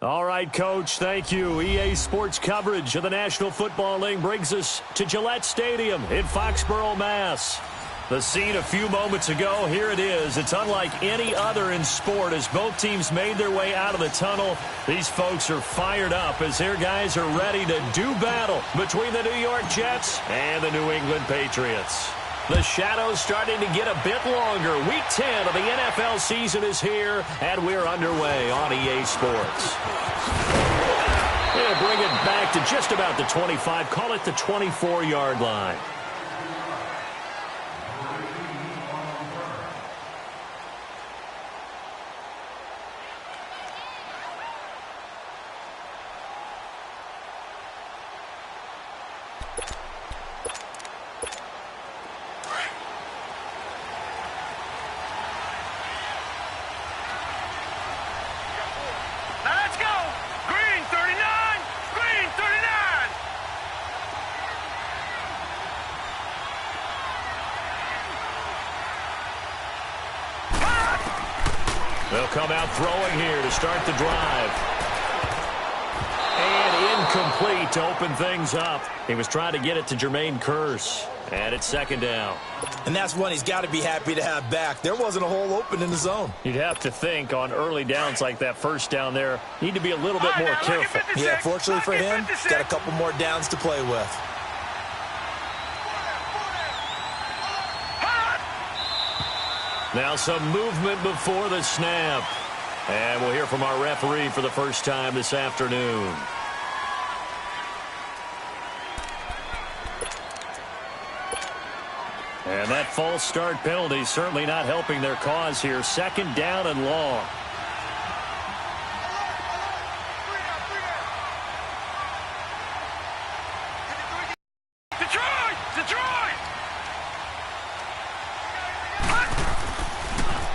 All right, Coach, thank you. EA Sports coverage of the National Football League brings us to Gillette Stadium in Foxborough, Mass. The scene a few moments ago, here it is. It's unlike any other in sport as both teams made their way out of the tunnel. These folks are fired up as their guys are ready to do battle between the New York Jets and the New England Patriots. The shadows starting to get a bit longer. Week 10 of the NFL season is here, and we're underway on EA Sports. They'll bring it back to just about the 25, call it the 24-yard line. They'll come out throwing here to start the drive. And incomplete to open things up. He was trying to get it to Jermaine Kearse. And it's second down. And that's one he's got to be happy to have back. There wasn't a hole open in the zone. You'd have to think on early downs like that first down there, need to be a little bit more careful. Yeah, fortunately for him, he's got a couple more downs to play with. Now some movement before the snap. And we'll hear from our referee for the first time this afternoon. And that false start penalty certainly not helping their cause here. Second down and long.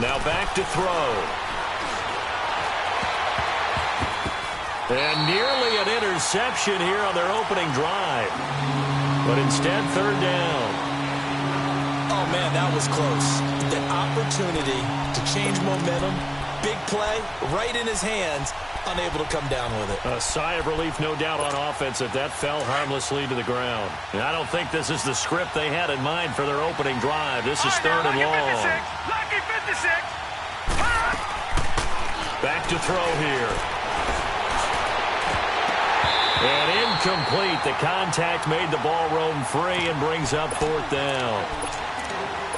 Now back to throw. And nearly an interception here on their opening drive. But instead, third down. Oh, man, that was close. That opportunity to change momentum, big play, right in his hands, unable to come down with it. A sigh of relief, no doubt, on offense that fell harmlessly to the ground. And I don't think this is the script they had in mind for their opening drive. This is third and long. Back to throw here. And incomplete. The contact made the ball roam free and brings up fourth down.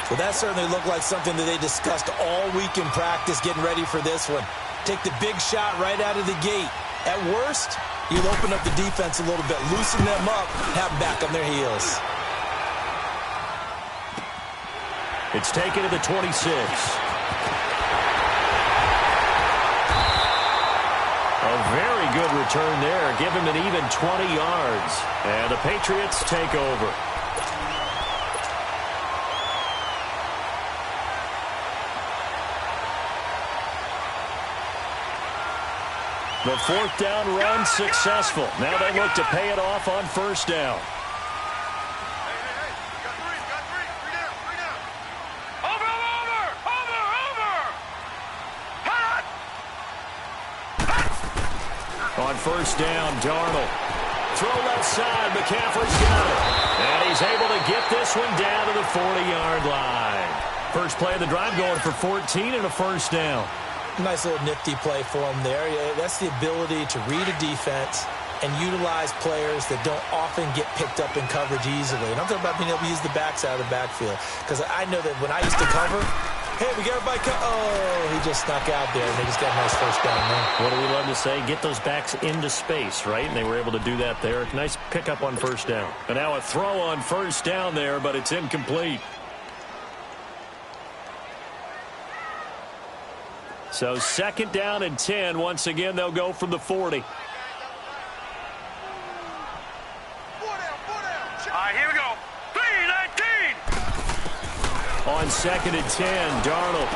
Well, that certainly looked like something that they discussed all week in practice getting ready for this one. Take the big shot right out of the gate. At worst, you'll open up the defense a little bit, loosen them up, have them back on their heels. It's taken to the 26. A very good return there. Give him an even 20 yards. And the Patriots take over. The fourth down run successful. Now they look to pay it off on first down. On first down, Darnold. Throw left side. McCaffrey's got it. And he's able to get this one down to the 40-yard line. First play of the drive going for 14 and a first down. Nice little nifty play for him there. That's the ability to read a defense and utilize players that don't often get picked up in coverage easily. And I'm talking about being able to use the backs out of the backfield. Because I know that when I used to cover, hey, we got everybody he just snuck out there, and they just got a nice first down there. What do we love to say? Get those backs into space, right? And they were able to do that there. Nice pickup on first down. And now a throw on first down there, but it's incomplete. So second down and 10. Once again, they'll go from the 40. All right, here we go. 3-19. On second and 10, Darnold.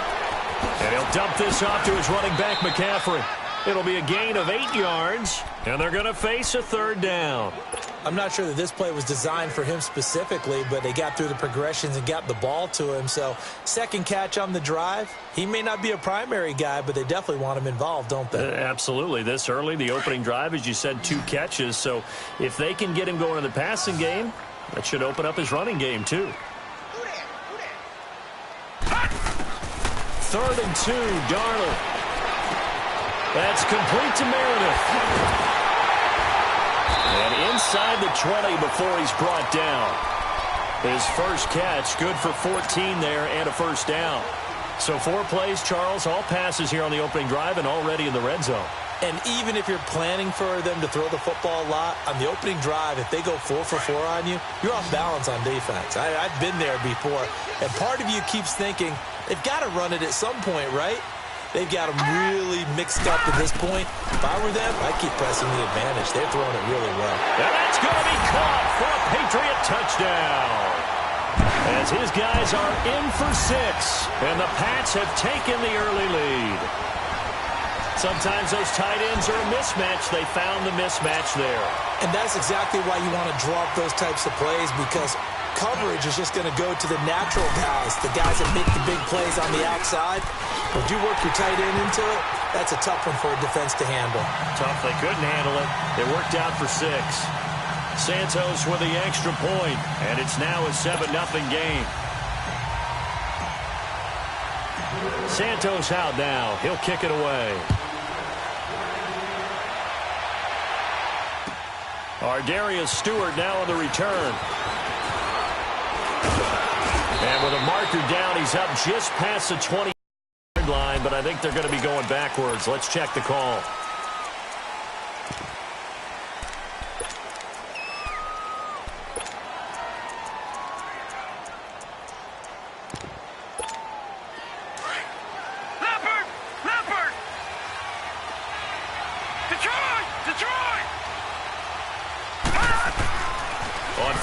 And he'll dump this off to his running back, McCaffrey. It'll be a gain of 8 yards, and they're going to face a third down. I'm not sure that this play was designed for him specifically, but they got through the progressions and got the ball to him. So second catch on the drive. He may not be a primary guy, but they definitely want him involved, don't they? Absolutely. This early, the opening drive, as you said, 2 catches. So if they can get him going in the passing game, that should open up his running game too. 3rd and 2, Darnold. That's complete to Meredith. And inside the 20 before he's brought down. His first catch, good for 14 there and a first down. So 4 plays, Charles, all passes here on the opening drive and already in the red zone. And even if you're planning for them to throw the football a lot, on the opening drive, if they go 4 for 4 on you, you're off balance on defense. I've been there before. And part of you keeps thinking, they've got to run it at some point, right? They've got them really mixed up at this point. If I were them, I'd keep pressing the advantage. They're throwing it really well. And that's going to be caught for a Patriot touchdown. As his guys are in for 6, and the Pats have taken the early lead. Sometimes those tight ends are a mismatch. They found the mismatch there. And that's exactly why you want to draw up those types of plays, because coverage is just going to go to the natural guys, the guys that make the big plays on the outside. If you work your tight end into it, that's a tough one for a defense to handle. Tough. They couldn't handle it. It worked out for 6. Santos with the extra point, and it's now a 7-0 game. Santos out now. He'll kick it away. Darius Stewart now on the return. And with a marker down, he's up just past the 20-yard line, but I think they're going to be going backwards. Let's check the call.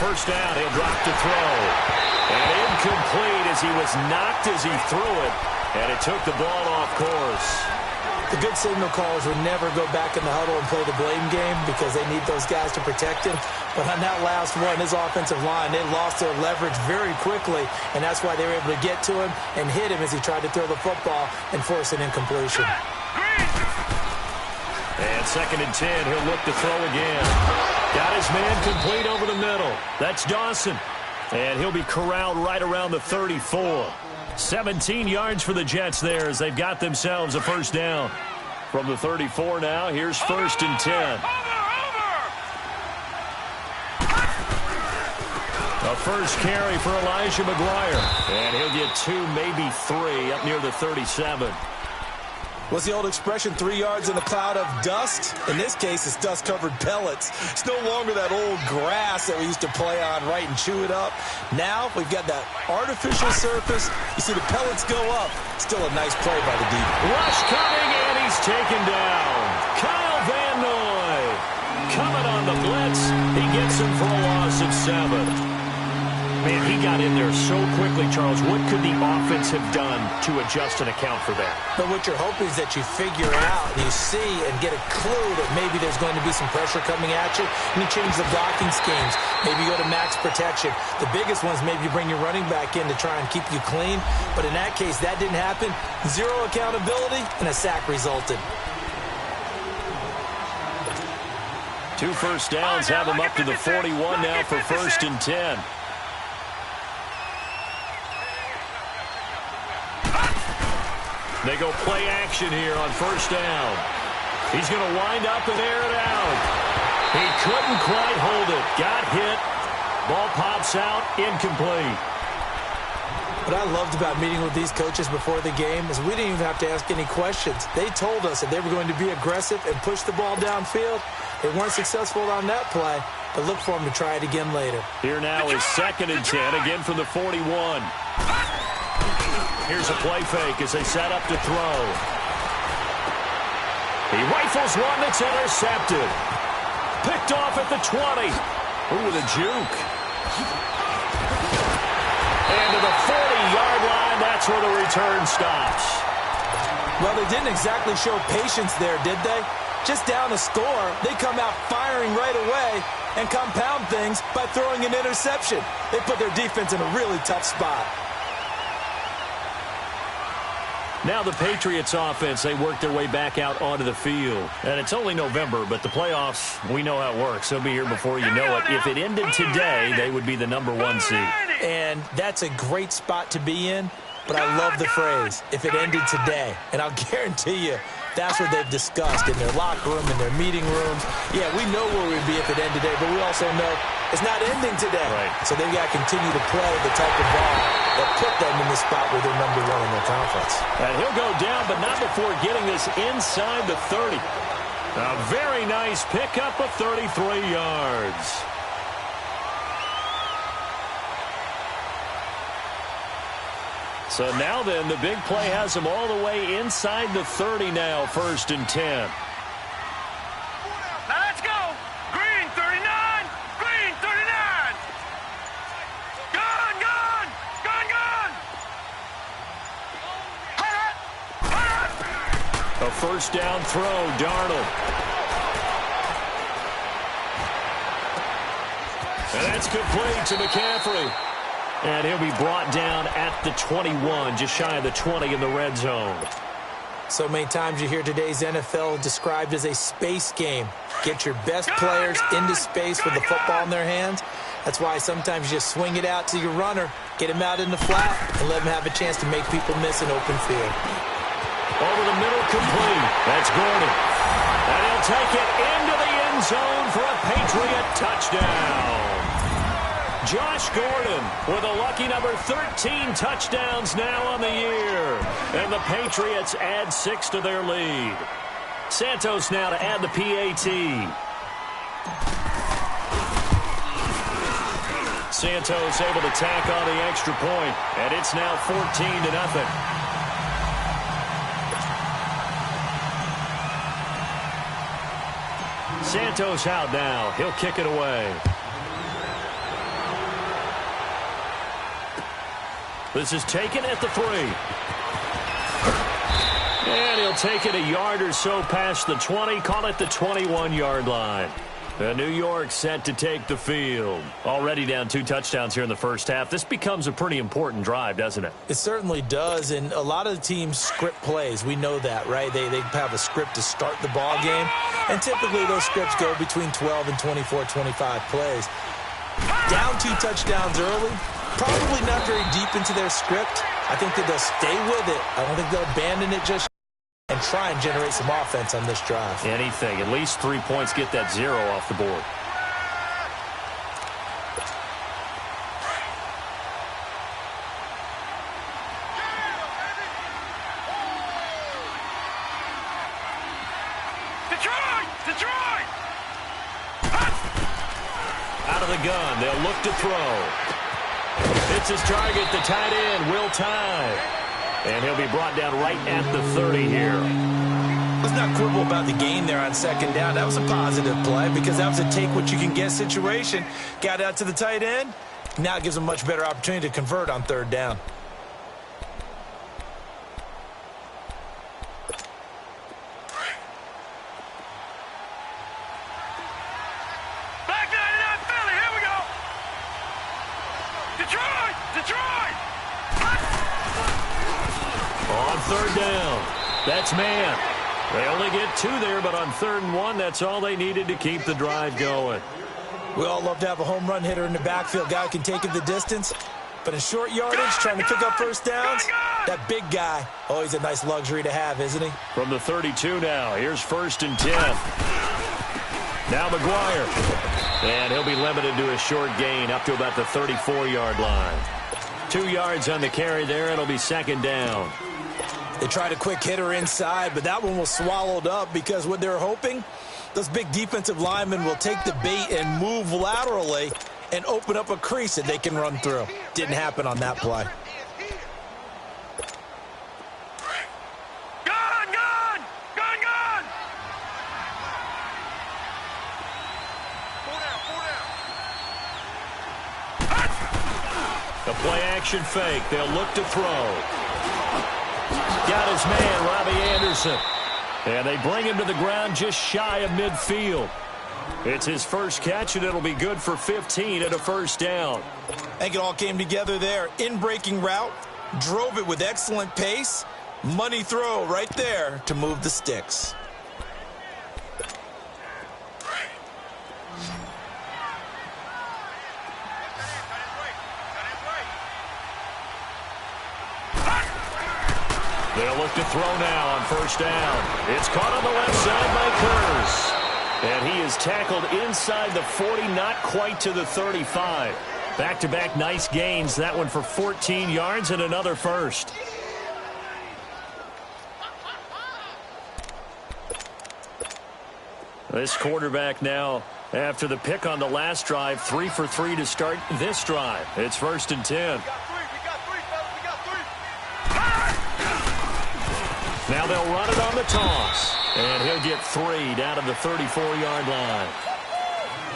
First down, he'll drop to throw. And incomplete as he was knocked as he threw it. And it took the ball off course. The good signal callers would never go back in the huddle and play the blame game because they need those guys to protect him. But on that last one, his offensive line, they lost their leverage very quickly. And that's why they were able to get to him and hit him as he tried to throw the football and force an incompletion. And 2nd and 10, he'll look to throw again. Got his man complete over the middle. That's Dawson. And he'll be corralled right around the 34. 17 yards for the Jets there as they've got themselves a first down. From the 34 now, here's 1st and 10. A first carry for Elijah McGuire. And he'll get 2, maybe 3 up near the 37. What's the old expression, 3 yards in a cloud of dust? In this case, it's dust-covered pellets. It's no longer that old grass that we used to play on, right, and chew it up. Now we've got that artificial surface. You see the pellets go up. Still a nice play by the deep. Rush coming, and he's taken down. Kyle Van Noy coming on the blitz. He gets him for a loss of 7. Man, he got in there so quickly, Charles. What could the offense have done to adjust and account for that? But what you're hoping is that you figure out, you see, and get a clue that maybe there's going to be some pressure coming at you, and you change the blocking schemes. Maybe you go to max protection. The biggest ones, maybe you bring your running back in to try and keep you clean. But in that case, that didn't happen. 0 accountability, and a sack resulted. 2 first downs have him up to the 41 now for 1st and 10. They go play action here on 1st down. He's going to wind up and air it out. He couldn't quite hold it. Got hit. Ball pops out. Incomplete. What I loved about meeting with these coaches before the game is we didn't even have to ask any questions. They told us that they were going to be aggressive and push the ball downfield. They weren't successful on that play, but look for them to try it again later. Here now is 2nd and 10, again from the 41. Here's a play fake as they set up to throw. He rifles one that's intercepted. Picked off at the 20. Ooh, with a juke. And to the 40-yard line, that's where the return stops. Well, they didn't exactly show patience there, did they? just down a score, they come out firing right away and compound things by throwing an interception. They put their defense in a really tough spot. Now the Patriots offense, they work their way back out onto the field. And it's only November, but the playoffs, we know how it works. They'll be here before you know it. If it ended today, they would be the #1 seed. And that's a great spot to be in, but I love the phrase, if it ended today. And I'll guarantee you, that's what they've discussed in their locker room, in their meeting rooms. Yeah, we know where we'd be if it ended today, but we also know it's not ending today. Right. So they've got to continue to play the type of ball that put them in the spot where they're #1 in their conference. And he'll go down, but not before getting this inside the 30. A very nice pickup of 33 yards. So now then, the big play has them all the way inside the 30 now, 1st and 10. Now let's go. Green 39. Green 39. Gun, gun. Gun, gun. A first down throw, Darnold. And that's complete to McCaffrey. And he'll be brought down at the 21, just shy of the 20 in the red zone. So many times you hear today's NFL described as a space game. Get your best players into space with the football in their hands. That's why sometimes you just swing it out to your runner, get him out in the flat, and let him have a chance to make people miss an open field. Over the middle, complete. That's Gordon. And he'll take it into the end zone for a Patriot touchdown. Josh Gordon with a lucky number 13 touchdowns now on the year. And the Patriots add 6 to their lead. Santos now to add the PAT. Santos able to tack on the extra point, and it's now 14-0. Santos out now. He'll kick it away. This is taken at the 3. And he'll take it a yard or so past the 20, call it the 21-yard line. New York set to take the field. Already down 2 touchdowns here in the first half. This becomes a pretty important drive, doesn't it? It certainly does, and a lot of the teams script plays. We know that, right? They have a script to start the ball game, and typically those scripts go between 12 and 24, 25 plays. Down 2 touchdowns early, probably not very deep into their script. I think that they'll stay with it. I don't think they'll abandon it just and try and generate some offense on this drive. Anything. At least 3 points, get that 0 off the board. Detroit! Detroit! Out of the gun. They'll look to throw. It's his target, the tight end, Will Tye. And he'll be brought down right at the 30 here. Let's not quibble about the gain there on 2nd down. That was a positive play because that was a take-what-you-can-get situation. Got out to the tight end. Now it gives them a much better opportunity to convert on 3rd down. Back 99 Philly, here we go! Detroit! Detroit! On 3rd down, that's man. They only get 2 there, but on 3rd and 1, that's all they needed to keep the drive going. We all love to have a home run hitter in the backfield. Guy who can take it the distance. But in short yardage, trying to pick up first downs, that big guy, always a nice luxury to have, isn't he? From the 32 now, here's 1st and 10. Now McGuire. And he'll be limited to a short gain up to about the 34-yard line. 2 yards on the carry there. It'll be 2nd down. They tried a quick hitter inside, but that one was swallowed up because what they're hoping, those big defensive linemen will take the bait and move laterally and open up a crease that they can run through. Didn't happen on that play. Gun, gun! Gun, gun! The play-action fake. They'll look to throw. Got his man, Robbie Anderson. And they bring him to the ground just shy of midfield. It's his first catch, and it'll be good for 15 and a first down. I think it all came together there. In-breaking route, drove it with excellent pace. Money throw right there to move the sticks. They'll look to throw now on first down. It's caught on the left side by Kurz. And he is tackled inside the 40, not quite to the 35. Back-to-back nice gains. That one for 14 yards and another first. This quarterback now, after the pick on the last drive, 3 for 3 to start this drive. It's 1st and 10. Now they'll run it on the toss. And he'll get 3 down to the 34-yard line.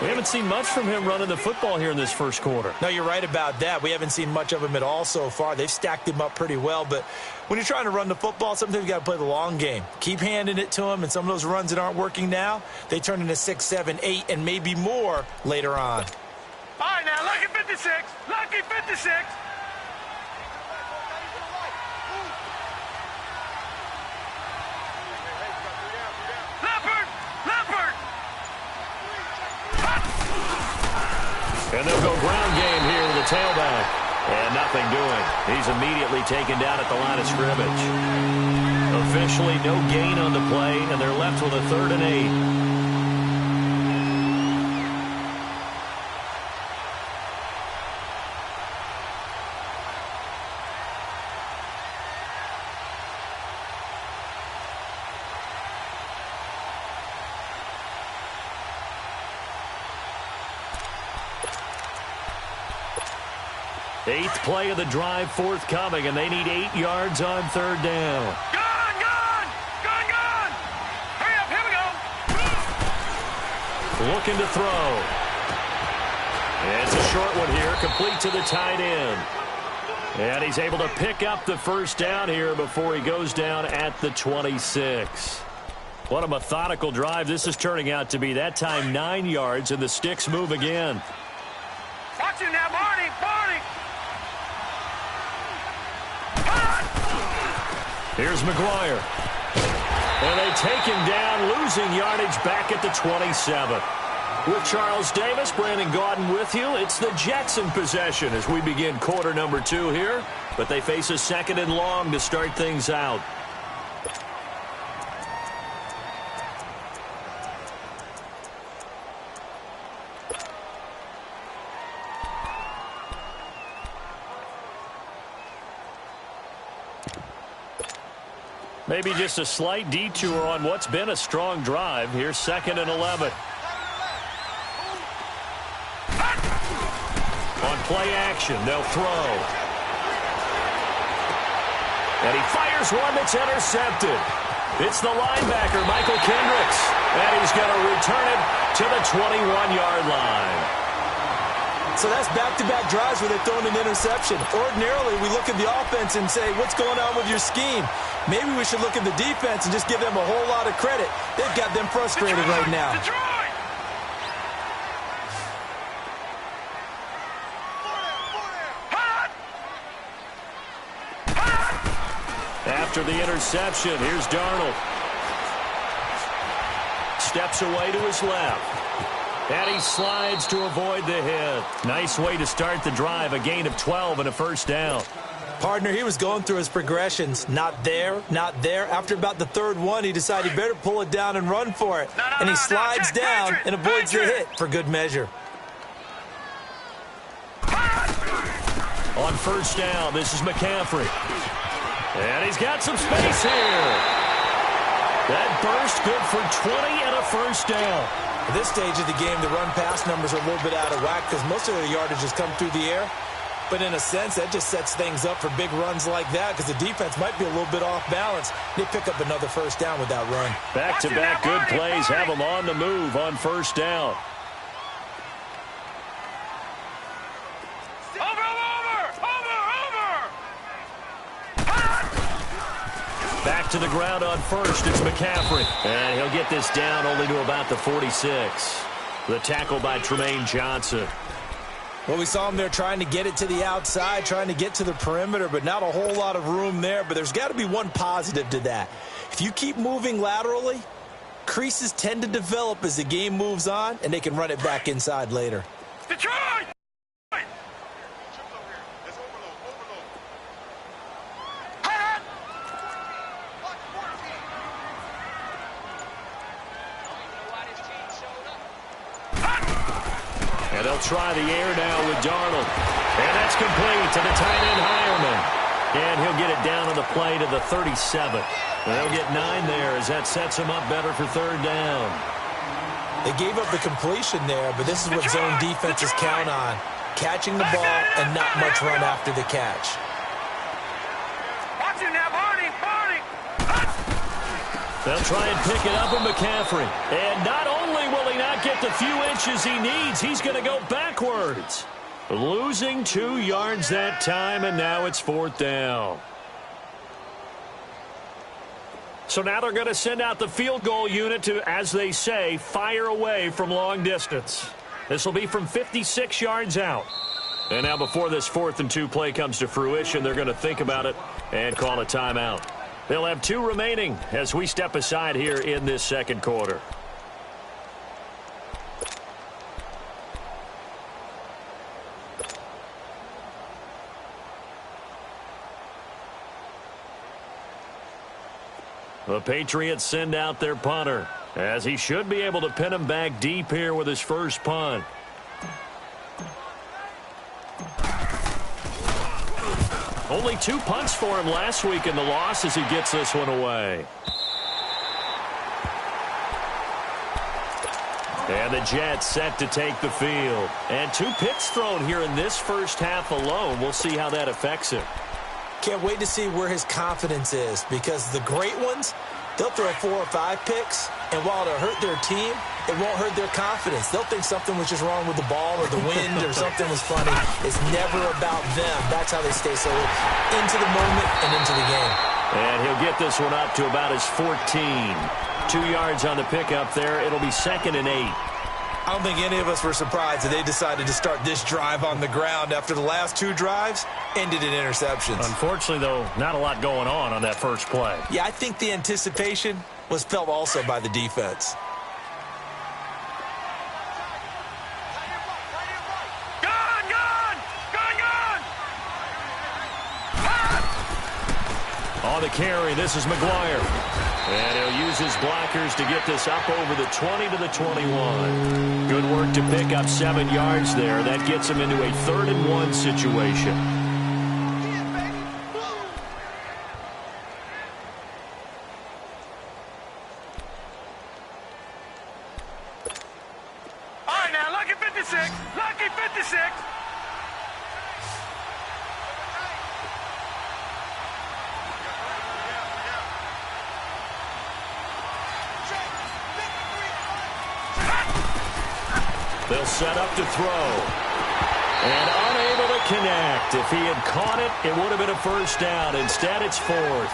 We haven't seen much from him running the football here in this first quarter. No, you're right about that. We haven't seen much of him at all so far. They've stacked him up pretty well. But when you're trying to run the football, sometimes you got to play the long game. Keep handing it to him, and some of those runs that aren't working now, they turn into 6, 7, 8, and maybe more later on. All right, now, lucky 56. Lucky 56. And they'll go ground game here to the tailback. And nothing doing. He's immediately taken down at the line of scrimmage. Officially no gain on the play, and they're left with a 3rd and 8. Eighth play of the drive forthcoming, and they need 8 yards on 3rd down. Gone, gone, gone, gone. Hurry up, here we go. Looking to throw. It's a short one here, complete to the tight end. And he's able to pick up the first down here before he goes down at the 26. What a methodical drive this is turning out to be. That time 9 yards, and the sticks move again. Watch him now, Barney, Barney. Here's McGuire. And they take him down, losing yardage back at the 27. With Charles Davis, Brandon Gaudin with you. It's the Jets in possession as we begin quarter number 2 here. But they face a 2nd and long to start things out. Maybe just a slight detour on what's been a strong drive. Here's 2nd and 11. On play action, they'll throw. And he fires one that's intercepted. It's the linebacker, Michael Kendricks. And he's going to return it to the 21-yard line. So that's back-to-back drives where they're throwing an interception. Ordinarily, we look at the offense and say, what's going on with your scheme? Maybe we should look at the defense and just give them a whole lot of credit. They've got them frustrated right now. Detroit! After the interception, here's Darnold. Steps away to his left. And he slides to avoid the hit. Nice way to start the drive. A gain of 12 and a first down. Partner, he was going through his progressions. Not there, not there. After about the 3rd one, he decided he better pull it down and run for it. And he slides down and avoids the hit for good measure. On first down, this is McCaffrey. And he's got some space here. That burst good for 20 and a first down. At this stage of the game, the run-pass numbers are a little bit out of whack because most of the yardage has come through the air. But in a sense, that just sets things up for big runs like that because the defense might be a little bit off balance. They pick up another first down with that run. Back-to-back good plays have them on the move on first down. off to the ground on first. It's McCaffrey. And he'll get this down only to about the 46. The tackle by Tremaine Johnson. Well, we saw him there trying to get it to the outside, trying to get to the perimeter, but not a whole lot of room there. But there's got to be one positive to that. If you keep moving laterally, creases tend to develop as the game moves on, and they can run it back inside later. Detroit! And they'll try the air now with Darnold. And that's complete to the tight end Hireman. And he'll get it down on the play to the 37. They'll get 9 there as that sets him up better for third down. They gave up the completion there, but this is what zone defenses count on. Catching the ball and not much run after the catch. Watch him now, Barney! They'll try and pick it up with McCaffrey. And not only will he not get the few inches he needs, he's going to go backwards. Losing 2 yards that time, and now it's fourth down. So now they're going to send out the field goal unit to, as they say, fire away from long distance. This will be from 56 yards out. And now before this 4th and 2 play comes to fruition, they're going to think about it and call a timeout. They'll have 2 remaining as we step aside here in this second quarter. The Patriots send out their punter, as he should be able to pin him back deep here with his first punt. Only 2 punts for him last week in the loss as he gets this one away. And the Jets set to take the field. And 2 picks thrown here in this first half alone. We'll see how that affects him. Can't wait to see where his confidence is, because the great ones, they'll throw 4 or 5 picks, and while it'll hurt their team, it won't hurt their confidence. They'll think something was just wrong with the ball or the wind or something was funny. It's never about them. That's how they stay so into the moment and into the game. And he'll get this one up to about his 14. 2 yards on the pickup there. It'll be 2nd and 8. I don't think any of us were surprised that they decided to start this drive on the ground after the last 2 drives ended in interceptions. Unfortunately, though, not a lot going on that first play. Yeah, I think the anticipation was felt also by the defense. On the carry, this is McGuire. And he'll use his blockers to get this up over the 20 to the 21. Good work to pick up 7 yards there. That gets him into a 3rd and 1 situation. All right, now, lucky 56. Lucky 56. They'll set up to throw. And unable to connect. If he had caught it, it would have been a first down. Instead, it's 4th.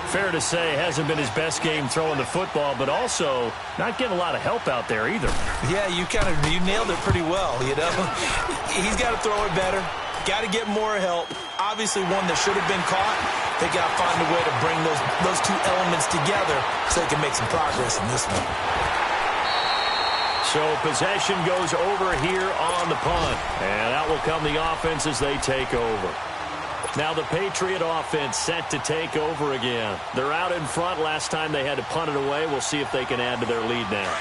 Fair to say, hasn't been his best game throwing the football, but also not getting a lot of help out there either. Yeah, you nailed it pretty well, you know. He's got to throw it better. Got to get more help. Obviously, one that should have been caught. They got to find a way to bring those 2 elements together so they can make some progress in this one. So possession goes over here on the punt. And out will come the offense as they take over. Now the Patriot offense set to take over again. They're out in front. Last time they had to punt it away. We'll see if they can add to their lead now.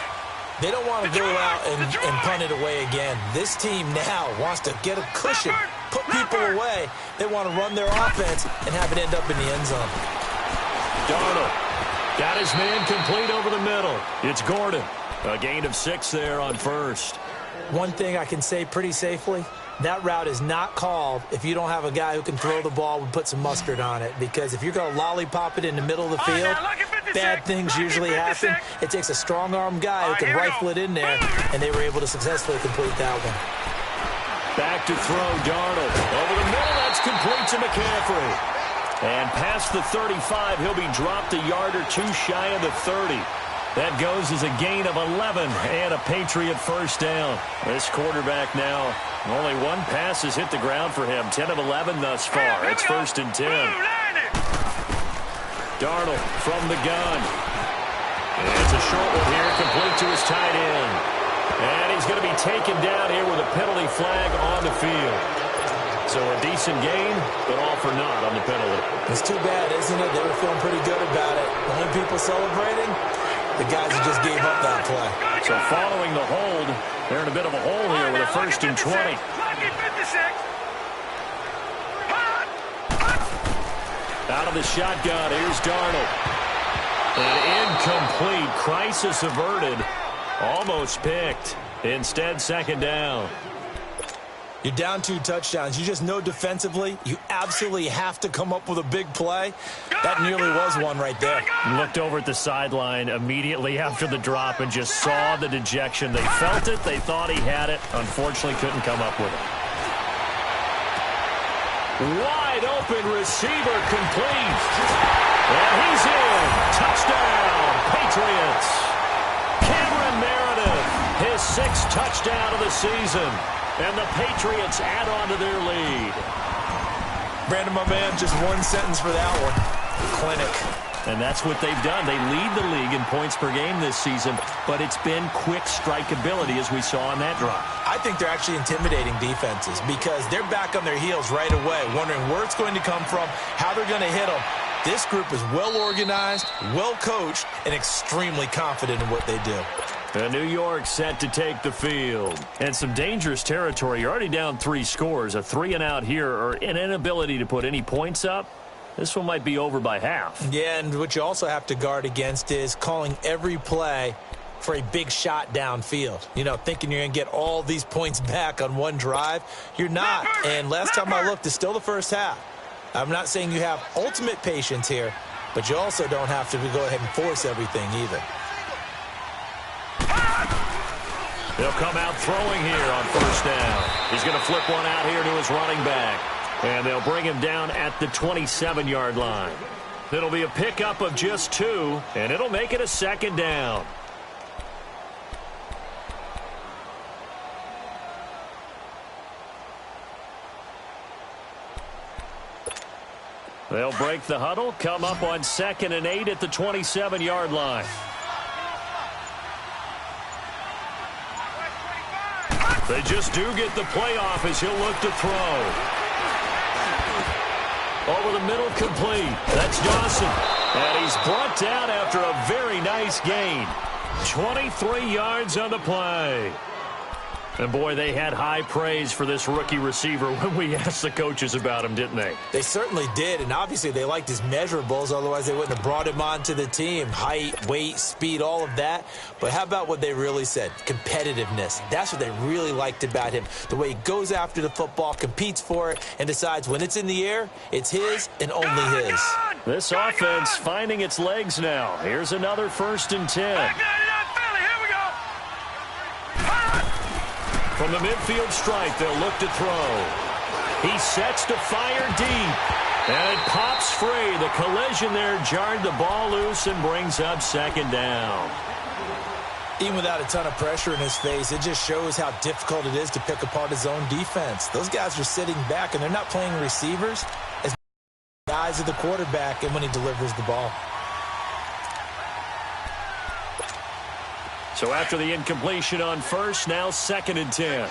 They don't want to go out and punt it away again. This team now wants to get a cushion, put people away. They want to run their offense and have it end up in the end zone. Darnold got his man complete over the middle. It's Gordon. A gain of 6 there on first. One thing I can say pretty safely, that route is not called if you don't have a guy who can throw the ball and put some mustard on it. Because if you're going to lollipop it in the middle of the field, bad things usually happen. It takes a strong-arm guy who can rifle it in there, and they were able to successfully complete that one. Back to throw, Darnold. Over the middle, that's complete to McCaffrey. And past the 35, he'll be dropped a yard or two shy of the 30. That goes as a gain of 11 and a Patriot first down. This quarterback now, only one pass has hit the ground for him. 10 of 11 thus far. It's 1st and 10. Darnold from the gun. And it's a short one here, complete to his tight end. And he's going to be taken down here with a penalty flag on the field. So a decent gain, but all for naught on the penalty. It's too bad, isn't it? They were feeling pretty good about it. The only people celebrating, the guys who just gave up that play. So following the hold, they're in a bit of a hole here with a 1st and 20. Out of the shotgun, here's Darnold. An incomplete, crisis averted, almost picked. Instead, 2nd down. You're down 2 touchdowns. You just know defensively you absolutely have to come up with a big play. That nearly was one right there. Looked over at the sideline immediately after the drop and just saw the dejection. They felt it. They thought he had it. Unfortunately, couldn't come up with it. Wide open receiver complete. And he's in. Touchdown, Patriots. Cameron Meredith, his 6th touchdown of the season. And the Patriots add on to their lead. Brandon, my man, just one sentence for that one. Clinic. And that's what they've done. They lead the league in points per game this season, but it's been quick strike ability as we saw on that drive. I think they're actually intimidating defenses because they're back on their heels right away, wondering where it's going to come from, how they're going to hit them. This group is well organized, well coached, and extremely confident in what they do. And New York set to take the field. And some dangerous territory. You're already down 3 scores. A 3-and-out here or an inability to put any points up. This one might be over by half. Yeah, and what you also have to guard against is calling every play for a big shot downfield. You know, thinking you're going to get all these points back on one drive. You're not. And last time I looked, it's still the first half. I'm not saying you have ultimate patience here, but you also don't have to go ahead and force everything either. They'll come out throwing here on 1st down. He's going to flip one out here to his running back. And they'll bring him down at the 27-yard line. It'll be a pickup of just 2, and it'll make it a 2nd down. They'll break the huddle, come up on 2nd and 8 at the 27-yard line. They just do get the playoff as he'll look to throw. Over the middle, complete. That's Dawson. And he's brought down after a very nice gain. 23 yards on the play. And, boy, they had high praise for this rookie receiver when we asked the coaches about him, didn't they? They certainly did, and obviously they liked his measurables. Otherwise, they wouldn't have brought him onto the team. Height, weight, speed, all of that. But how about what they really said? Competitiveness. That's what they really liked about him. The way he goes after the football, competes for it, and decides when it's in the air, it's his and only his. This offense finding its legs now. Here's another 1st and 10. From the midfield stripe, they'll look to throw. He sets to fire deep. And it pops free. The collision there jarred the ball loose and brings up 2nd down. Even without a ton of pressure in his face, it just shows how difficult it is to pick apart his own defense. Those guys are sitting back, and they're not playing receivers as guys of the quarterback and when he delivers the ball. So after the incompletion on 1st, now 2nd and 10.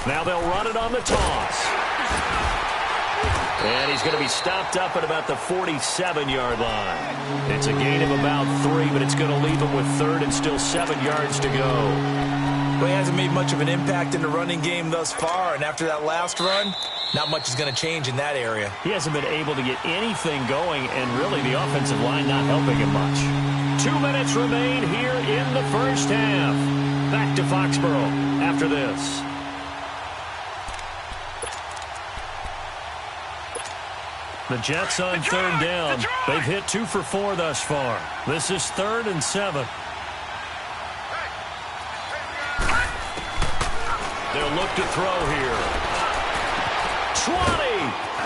Now they'll run it on the toss. And he's going to be stopped up at about the 47-yard line. It's a gain of about 3, but it's going to leave him with 3rd and still 7 yards to go. Well, he hasn't made much of an impact in the running game thus far, and after that last run, not much is going to change in that area. He hasn't been able to get anything going, and really the offensive line not helping him much. 2 minutes remain here in the first half. Back to Foxborough after this. The Jets on 3rd down. They've hit 2 for 4 thus far. This is 3rd and 7. look to throw here. 20.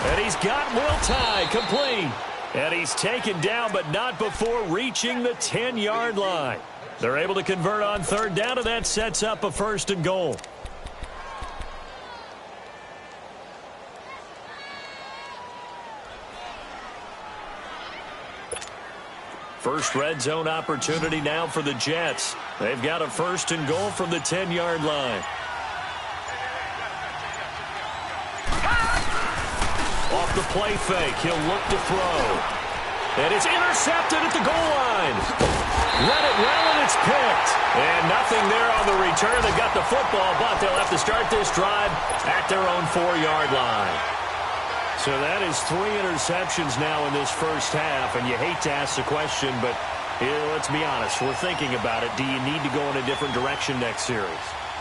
And he's got Will Tye complete. And he's taken down, but not before reaching the 10-yard line. They're able to convert on third down, and that sets up a 1st and goal. First red zone opportunity now for the Jets. They've got a 1st and goal from the 10-yard line. Off the play fake, he'll look to throw. And it's intercepted at the goal line. Let it well, and it's picked. And nothing there on the return. They got the football, but they'll have to start this drive at their own 4-yard line. So that is 3 interceptions now in this first half, and you hate to ask the question, but let's be honest. We're thinking about it. Do you need to go in a different direction next series?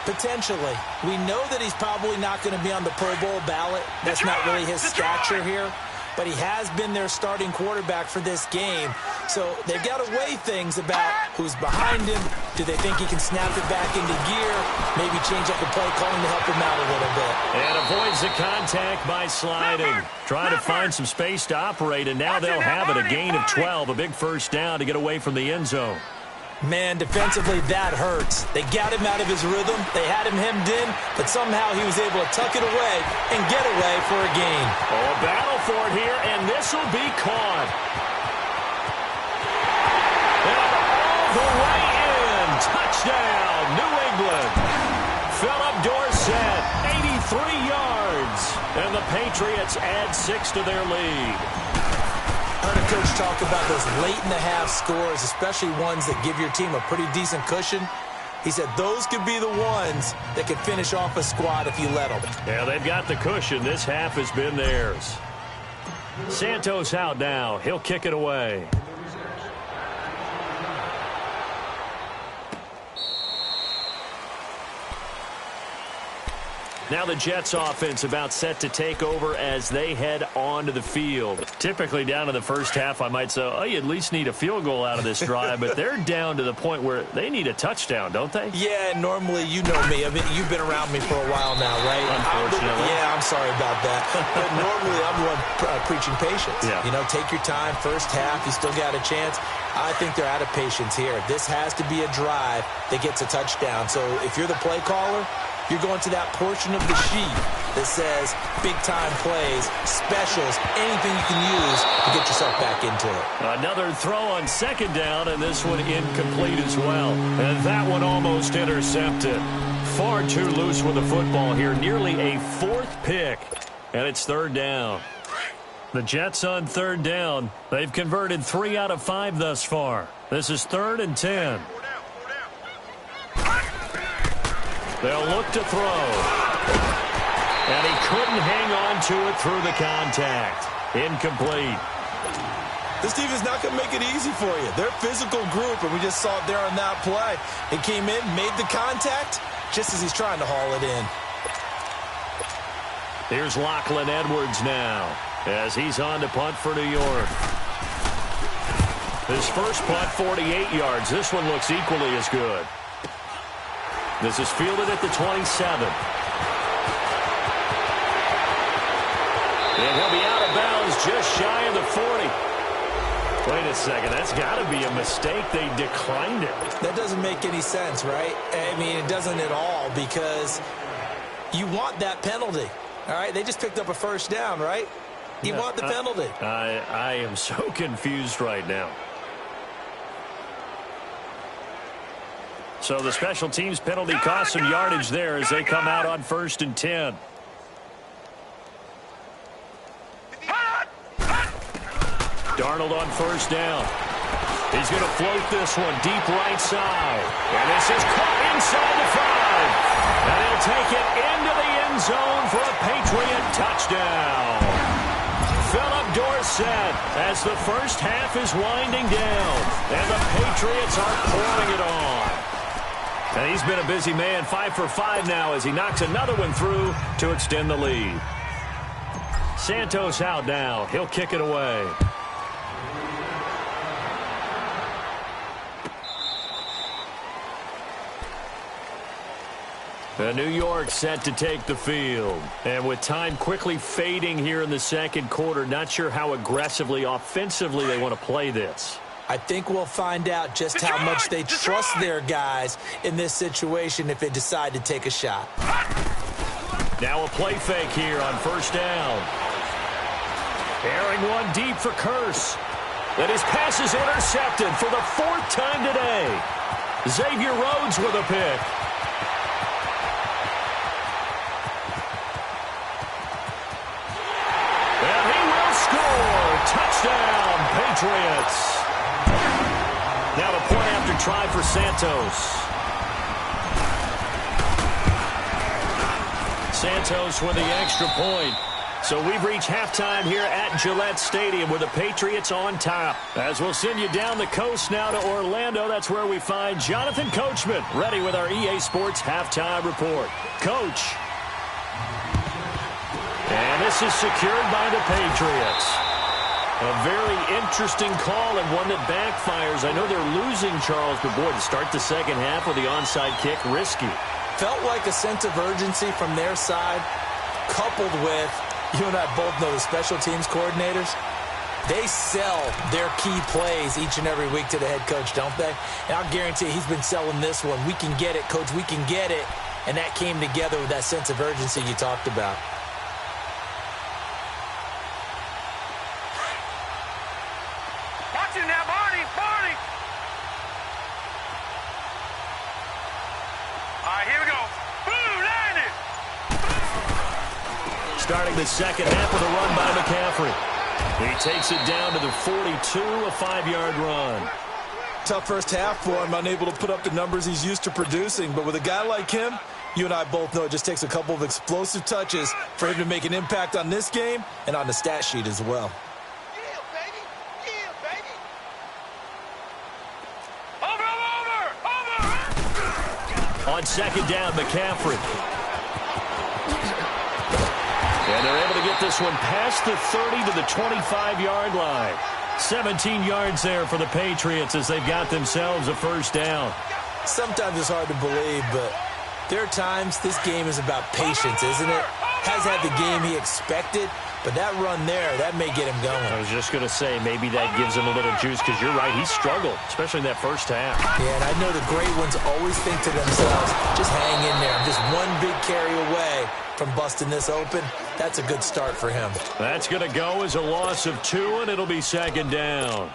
Potentially. We know that he's probably not going to be on the Pro Bowl ballot. That's not really his stature here. But he has been their starting quarterback for this game. So they've got to weigh things about who's behind him. Do they think he can snap it back into gear? Maybe change up the play calling to help him out a little bit. And avoids the contact by sliding. Trying to find some space to operate, and now they'll have it. A gain of 12, a big first down to get away from the end zone. Man, defensively, that hurts. They got him out of his rhythm. They had him hemmed in, but somehow he was able to tuck it away and get away for a gain. Oh, a battle for it here, and this will be caught. And all the way in. Touchdown, New England. Philip Dorsett, 83 yards. And the Patriots add 6 to their lead. I heard a coach talk about those late-in-the-half scores, especially ones that give your team a pretty decent cushion. He said those could be the ones that could finish off a squad if you let them. Yeah, they've got the cushion. This half has been theirs. Santos out now. He'll kick it away. Now the Jets offense about set to take over as they head onto the field. Typically down in the first half, I might say, oh, you at least need a field goal out of this drive, but they're down to the point where they need a touchdown, don't they? Yeah, normally, you know me. I mean, you've been around me for a while now, right? Unfortunately. I'm sorry about that. But normally, I'm the one preaching patience. Yeah. You know, take your time. First half, you still got a chance. I think they're out of patience here. This has to be a drive that gets a touchdown. So if you're the play caller, you're going to that portion of the sheet that says big-time plays, specials, anything you can use to get yourself back into it. Another throw on second down, and this one incomplete as well. And that one almost intercepted. Far too loose with the football here. Nearly a 4th pick, and it's third down. The Jets on third down. They've converted 3 out of 5 thus far. This is 3rd and 10. They'll look to throw. And he couldn't hang on to it through the contact. Incomplete. This team is not going to make it easy for you. They're a physical group, and we just saw it there on that play. He came in, made the contact, just as he's trying to haul it in. Here's Lachlan Edwards now, as he's on to punt for New York. His first punt, 48 yards. This one looks equally as good. This is fielded at the 27. And he'll be out of bounds just shy of the 40. Wait a second. That's got to be a mistake. They declined it. That doesn't make any sense, right? I mean, it doesn't at all, because you want that penalty. All right? They just picked up a first down, right? You want the penalty. I am so confused right now. So the special teams penalty cost some yardage there as they come out on 1st and 10. Darnold on first down. He's going to float this one deep right side. And this is caught inside the 5. And he'll take it into the end zone for a Patriot touchdown. Philip Dorsett as the first half is winding down. And the Patriots are pouring it on. And he's been a busy man, 5 for 5 now as he knocks another one through to extend the lead. Santos out now. He'll kick it away. New York set to take the field. And with time quickly fading here in the second quarter, not sure how aggressively, offensively they want to play this. I think we'll find out just how much they trust their guys in this situation if they decide to take a shot. Now a play fake here on first down. Airing one deep for Curse. And his pass is intercepted for the fourth time today. Xavier Rhodes with a pick. And he will score. Touchdown, Patriots. Now the point after try for Santos. Santos with the extra point. So we've reached halftime here at Gillette Stadium with the Patriots on top. As we'll send you down the coast now to Orlando, that's where we find Jonathan Coachman ready with our EA Sports halftime report. Coach. And this is secured by the Patriots. A very interesting call and one that backfires. I know they're losing, Charles, but boy, to start the second half with the onside kick, risky. Felt like a sense of urgency from their side, coupled with, you and I both know the special teams coordinators, they sell their key plays each and every week to the head coach, don't they? And I'll guarantee he's been selling this one. We can get it, coach, we can get it. And that came together with that sense of urgency you talked about. Watch it now, Barney, Barney. All right, here we go. Boom, landed. Starting the second half with a run by McCaffrey. He takes it down to the 42, a 5-yard run. Tough first half for him, unable to put up the numbers he's used to producing. But with a guy like him, you and I both know it just takes a couple of explosive touches for him to make an impact on this game and on the stat sheet as well. Yeah, baby. Yeah, baby. Over. On second down, McCaffrey. And they're able to get this one past the 30 to the 25-yard line. 17 yards there for the Patriots as they've got themselves a first down. Sometimes it's hard to believe, but there are times this game is about patience, isn't it? Has had the game he expected, but that run there, that may get him going. I was just going to say, maybe that gives him a little juice, because you're right, he struggled, especially in that first half. Yeah, and I know the great ones always think to themselves, just hang in there. I'm just one big carry away from busting this open. That's a good start for him. That's going to go as a loss of 2, and it'll be second down.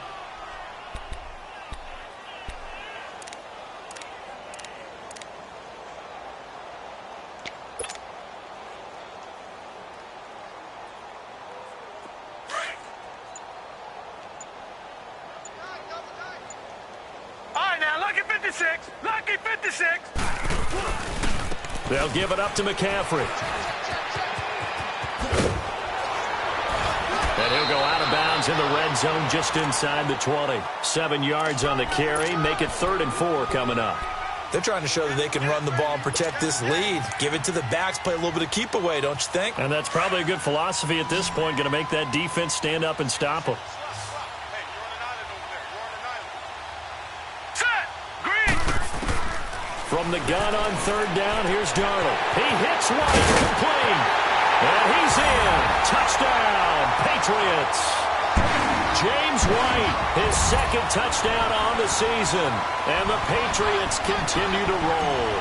All right, now, lucky 56. Lucky 56. They'll give it up to McCaffrey. And he'll go out of bounds in the red zone just inside the 20. 7 yards on the carry. Make it 3rd and 4 coming up. They're trying to show that they can run the ball and protect this lead. Give it to the backs, play a little bit of keep away, don't you think? And that's probably a good philosophy at this point. Going to make that defense stand up and stop them. From the gun on 3rd down, here's Darnold. He hits White, complete. And he's in. Touchdown, Patriots. James White, his 2nd touchdown on the season. And the Patriots continue to roll.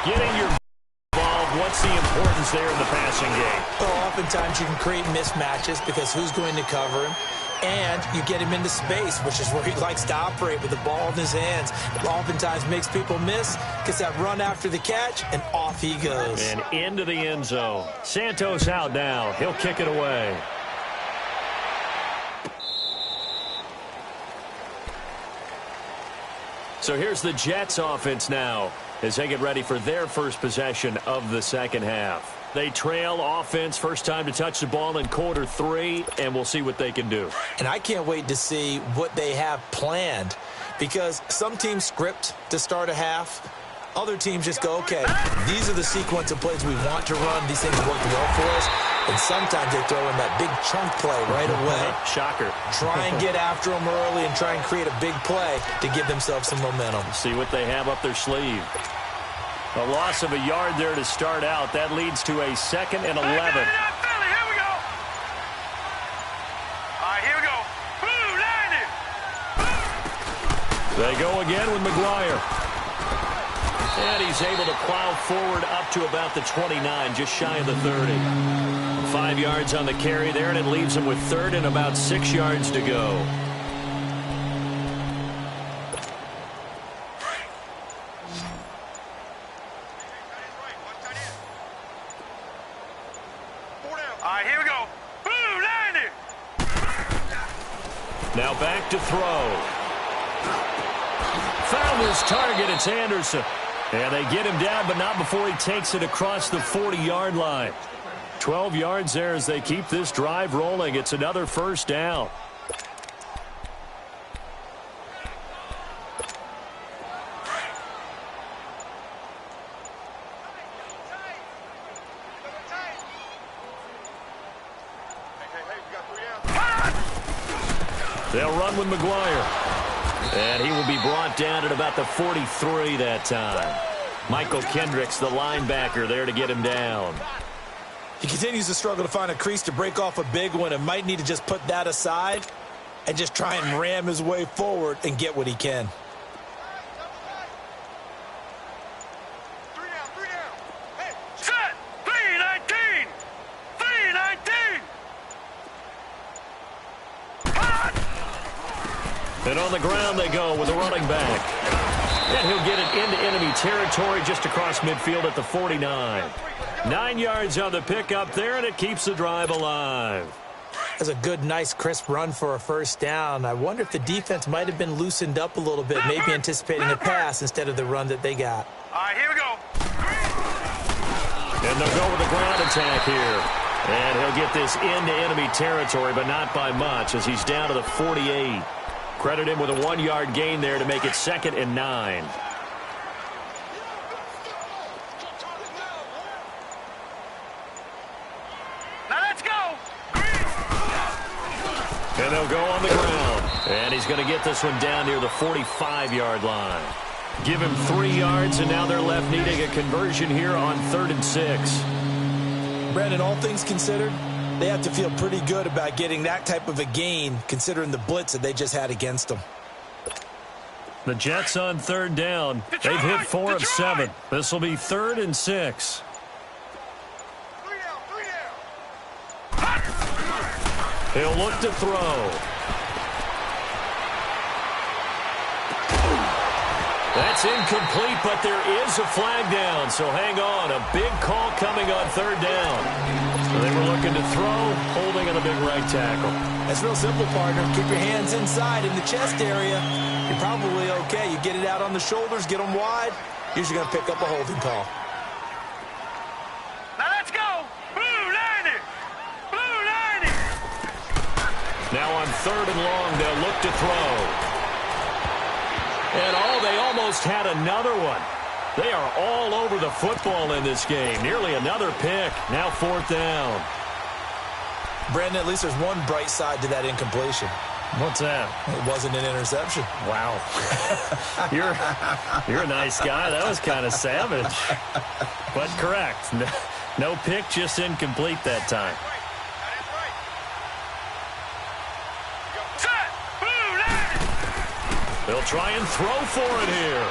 Getting your involved, what's the importance there in the passing game? Well, oftentimes you can create mismatches because who's going to cover him? And you get him into space, which is where he likes to operate with the ball in his hands. It oftentimes makes people miss, gets that run after the catch, and off he goes. And into the end zone. Santos out now. He'll kick it away. So here's the Jets offense now as they get ready for their first possession of the second half. They trail offense, first time to touch the ball in quarter 3, and we'll see what they can do. And I can't wait to see what they have planned, because some teams script to start a half. Other teams just go, okay, these are the sequence of plays we want to run. These things work well for us. And sometimes they throw in that big chunk play right away. Shocker. Try and get after them early and try and create a big play to give themselves some momentum. See what they have up their sleeve. A loss of a yard there to start out. That leads to a 2nd and 11. Here we go. All right, here we go. They go again with McGuire. And he's able to plow forward up to about the 29, just shy of the 30. 5 yards on the carry there, and it leaves him with 3rd and about 6 yards to go. All right, here we go. Now back to throw. Found his target. It's Anderson. And they get him down, but not before he takes it across the 40-yard line. 12 yards there as they keep this drive rolling. It's another 1st down. They'll run with McGuire. And he will be brought down at about the 43 that time. Michael Kendricks, the linebacker, there to get him down. He continues to struggle to find a crease to break off a big one and might need to just put that aside and just try and ram his way forward and get what he can. Set! 319! 319! And on the ground they go with a running back. And he'll get it into enemy territory just across midfield at the 49. 9 yards on the pickup there, and it keeps the drive alive. That's a good, nice, crisp run for a 1st down. I wonder if the defense might have been loosened up a little bit, maybe anticipating a pass instead of the run that they got. All right, here we go. And they'll go with the ground attack here. And he'll get this into enemy territory, but not by much as he's down to the 48. Credit him with a 1-yard gain there to make it 2nd and 9. Now let's go. And they'll go on the ground. And he's going to get this one down near the 45-yard line. Give him 3 yards, and now they're left needing a conversion here on 3rd and 6. Brandon, all things considered, they have to feel pretty good about getting that type of a gain, considering the blitz that they just had against them. The Jets on 3rd down. They've hit 4 of 7. This will be 3rd and 6. He'll look to throw. That's incomplete, but there is a flag down, so hang on. A big call coming on 3rd down. So they were looking to throw, holding on the big right tackle. That's real simple, partner. Keep your hands inside in the chest area. You're probably okay. You get it out on the shoulders, get them wide. Usually going to pick up a holding call. Now let's go. Blue 90. Blue 90. Now on 3rd and long, they'll look to throw. And they almost had another one. They are all over the football in this game. Nearly another pick. Now 4th down. Brandon, at least there's one bright side to that incompletion. What's that? It wasn't an interception. Wow. You're a nice guy. That was kind of savage. But correct. No pick, just incomplete that time. They'll try and throw for it here.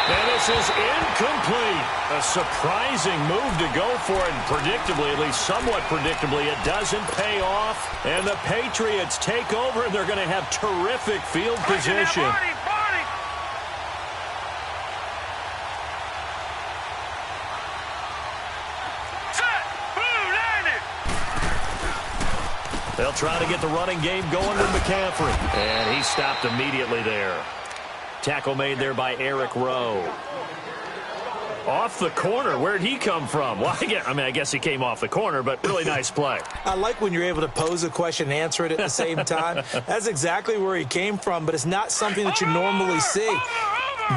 And this is incomplete. A surprising move to go for it. And predictably, at least somewhat predictably, it doesn't pay off. And the Patriots take over, and they're going to have terrific field position. They'll try to get the running game going with McCaffrey. And he stopped immediately there. Tackle made there by Eric Rowe. Off the corner. Where'd he come from? Well, I guess he came off the corner, but really nice play. I like when you're able to pose a question and answer it at the same time. That's exactly where he came from, but it's not something that you normally see.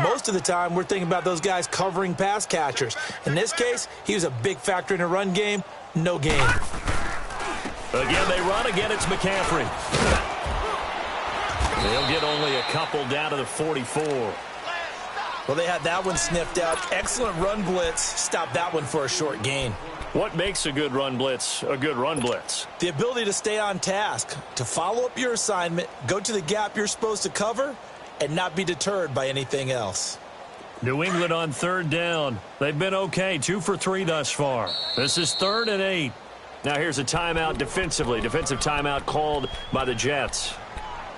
Most of the time, we're thinking about those guys covering pass catchers. In this case, he was a big factor in the run game. No gain. Again, they run. Again, it's McCaffrey. They'll get only a couple down to the 44. Well, they had that one sniffed out. Excellent run blitz. Stopped that one for a short gain. What makes a good run blitz a good run blitz? The ability to stay on task, to follow up your assignment, go to the gap you're supposed to cover, and not be deterred by anything else. New England on third down. They've been okay, 2 for 3 thus far. This is 3rd and 8. Now here's a timeout defensively. Defensive timeout called by the Jets.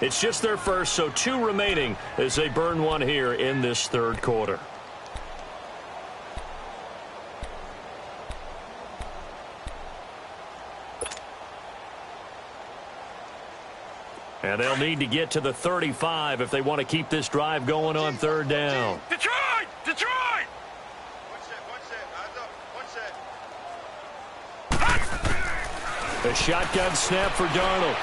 It's just their first, so 2 remaining as they burn one here in this third quarter. And they'll need to get to the 35 if they want to keep this drive going on third down. Detroit! Detroit! A shotgun snap for Darnold.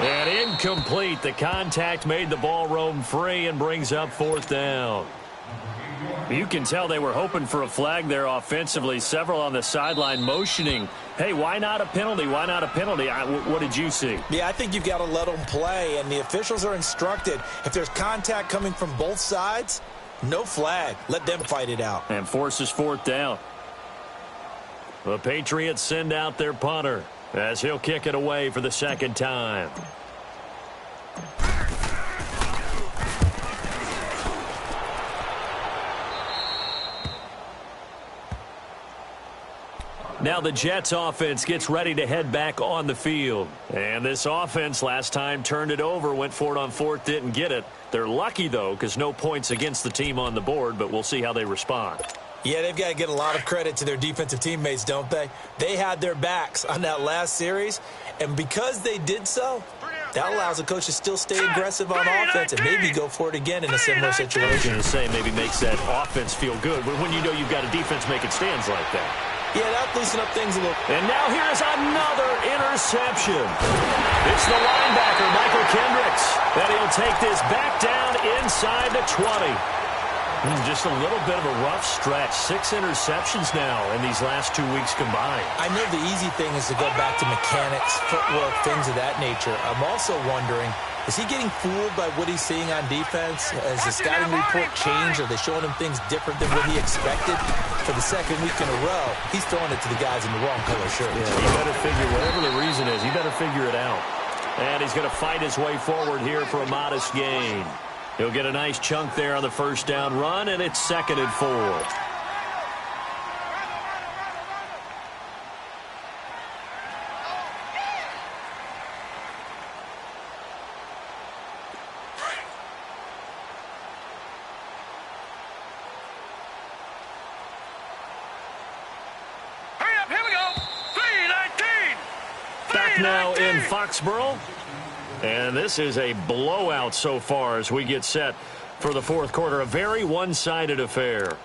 And incomplete. The contact made the ball roam free and brings up 4th down. You can tell they were hoping for a flag there offensively. Several on the sideline motioning, hey, why not a penalty? Why not a penalty? What did you see? Yeah, I think you've got to let them play, and the officials are instructed. If there's contact coming from both sides, no flag. Let them fight it out. And forces 4th down. The Patriots send out their punter as he'll kick it away for the second time. Now the Jets offense gets ready to head back on the field. And this offense last time turned it over, went for it on 4th, didn't get it. They're lucky, though, because no points against the team on the board, but we'll see how they respond. Yeah, they've got to get a lot of credit to their defensive teammates, don't they? They had their backs on that last series, and because they did so, that allows the coach to still stay aggressive on offense and maybe go for it again in a similar situation. I was going to say maybe makes that offense feel good, but when you know you've got a defense making stands like that. Yeah, that loosen up things a little. And now here's another interception. It's the linebacker, Michael Kendricks, that he'll take this back down inside the 20. Just a little bit of a rough stretch. 6 interceptions now in these last 2 weeks combined. I know the easy thing is to go back to mechanics, footwork, things of that nature. I'm also wondering, is he getting fooled by what he's seeing on defense? Has the scouting report changed? Are they showing him things different than what he expected? For the second week in a row, he's throwing it to the guys in the wrong color shirts. Yeah, he better figure, whatever the reason is, he better figure it out. And he's going to fight his way forward here for a modest gain. He'll get a nice chunk there on the first down run, and it's 2nd and 4. Hurry up, here we go. 3:19. Back now in Foxborough. And this is a blowout so far as we get set for the 4th quarter. A very one-sided affair.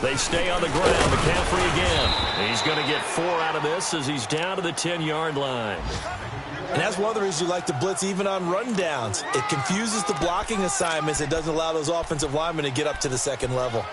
They stay on the ground. McCaffrey again. He's going to get 4 out of this as he's down to the 10-yard line. And that's one of the reasons you like to blitz even on rundowns. It confuses the blocking assignments. It doesn't allow those offensive linemen to get up to the second level.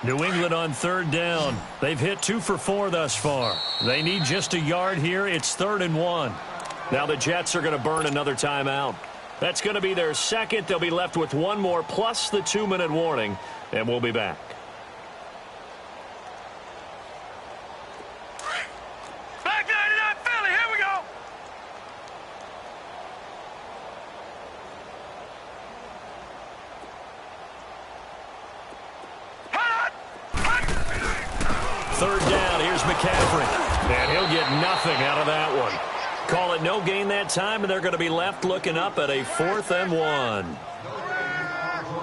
New England on third down. They've hit 2 for 4 thus far. They need just a yard here. It's 3rd and 1. Now the Jets are going to burn another timeout. That's going to be their second. They'll be left with 1 more plus the 2-minute warning, and we'll be back. Back 99 Philly, here we go. Third down, here's McCaffrey. And he'll get nothing out of that one. Call it no gain that time, and they're going to be left looking up at a 4th and 1.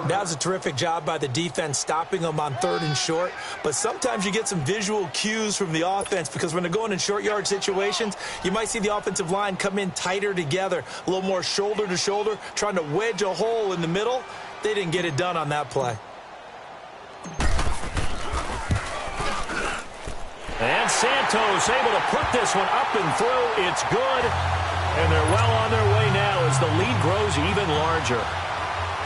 That was a terrific job by the defense stopping them on 3rd and short. But sometimes you get some visual cues from the offense because when they're going in short yard situations, you might see the offensive line come in tighter together, a little more shoulder to shoulder, trying to wedge a hole in the middle. They didn't get it done on that play. And Santos able to put this one up and through. It's good. And they're well on their way now as the lead grows even larger.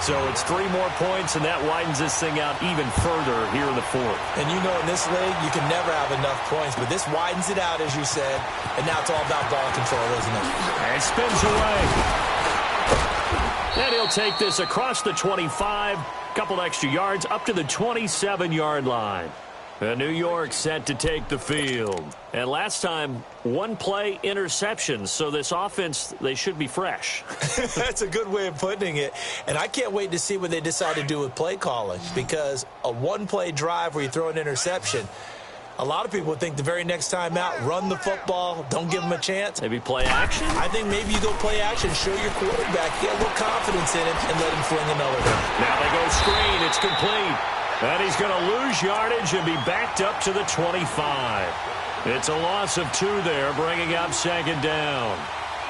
So it's 3 more points, and that widens this thing out even further here in the 4th. And you know in this league, you can never have enough points, but this widens it out, as you said, and now it's all about ball control, isn't it? And spins away. And he'll take this across the 25, couple extra yards, up to the 27-yard line. And New York set to take the field. And last time, 1-play interception. So this offense, they should be fresh. That's a good way of putting it. And I can't wait to see what they decide to do with play calling. Because a 1-play drive where you throw an interception, a lot of people would think the very next time out, run the football, don't give them a chance. Maybe play action? I think maybe you go play action, show your quarterback, get a little confidence in him, and let him fling another one. Now they go screen. It's complete. And he's going to lose yardage and be backed up to the 25. It's a loss of 2 there, bringing up 2nd down.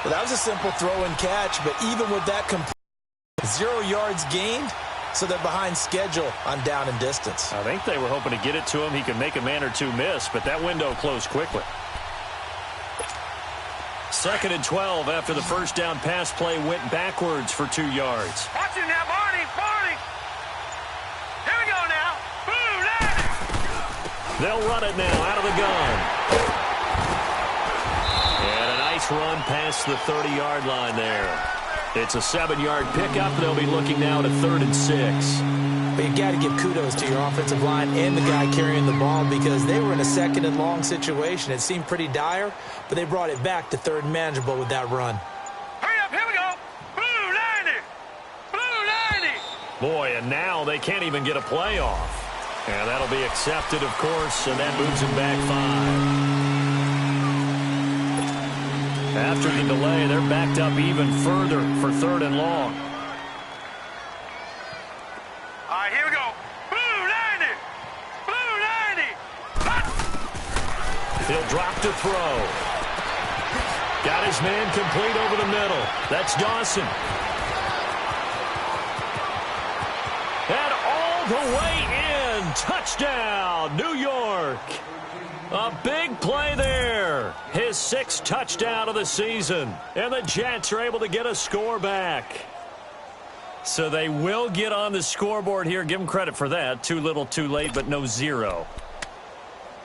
Well, that was a simple throw and catch, but even with that 0 yards gained, so they're behind schedule on down and distance. I think they were hoping to get it to him. He could make a man or 2 miss, but that window closed quickly. 2nd and 12 after the first down pass play went backwards for 2 yards. Watch him now, Barney. Here we go now. Boom, there. They'll run it now out of the gun. And a nice run past the 30-yard line there. It's a 7-yard pickup. They'll be looking now at a 3rd and 6. But you got to give kudos to your offensive line and the guy carrying the ball because they were in a 2nd and long situation. It seemed pretty dire, but they brought it back to 3rd and manageable with that run. Hurry up, here we go. Blue 90. Blue 90. Boy, and now they can't even get a play off. And that'll be accepted, of course, and that moves them back 5. After the delay, they're backed up even further for 3rd and long. All right, here we go. Blue 90. Blue 90. He'll drop to throw. Got his man complete over the middle. That's Dawson. And all the way in. Touchdown, New York. A big play there. His 6th touchdown of the season. And the Jets are able to get a score back. So they will get on the scoreboard here. Give them credit for that. Too little, too late, but no 0.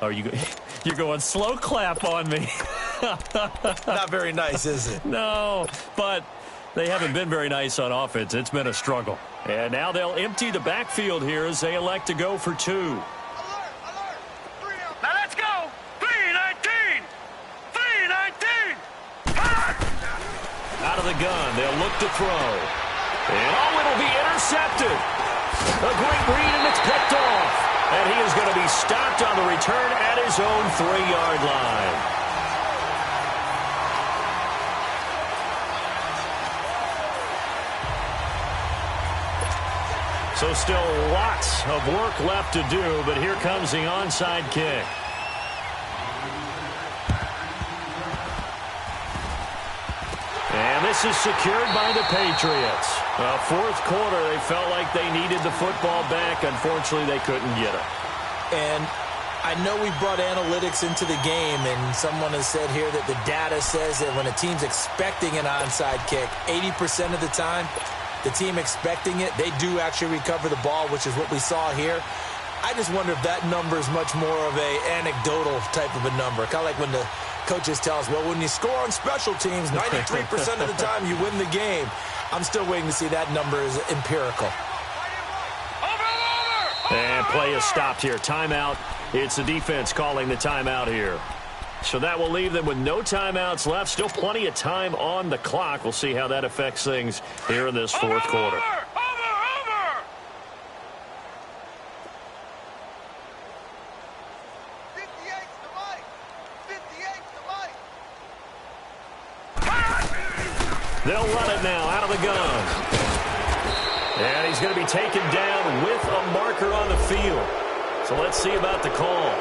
Oh, you're going slow clap on me. Not very nice, is it? No, but they haven't been very nice on offense. It's been a struggle. And now they'll empty the backfield here as they elect to go for 2. Now let's go. 319. 319. Out of the gun, they'll look to throw. And it'll be intercepted. A great read, and it's picked off. And he is going to be stopped on the return at his own 3-yard line. So still lots of work left to do, but here comes the onside kick. And this is secured by the Patriots. Well, 4th quarter, they felt like they needed the football back. Unfortunately, they couldn't get it. And I know we brought analytics into the game, and someone has said here that the data says that when a team's expecting an onside kick, 80% of the time, the team expecting it, they do actually recover the ball, which is what we saw here. I just wonder if that number is much more of a anecdotal type of a number. Kind of like when the coaches tell us, well, when you score on special teams, 93% of the time you win the game. I'm still waiting to see that number is empirical. And play is stopped here. Timeout. It's the defense calling the timeout here. So that will leave them with no timeouts left. Still plenty of time on the clock. We'll see how that affects things here in this 4th quarter. Over. They'll run it now out of the gun. And he's going to be taken down with a marker on the field. So let's see about the call.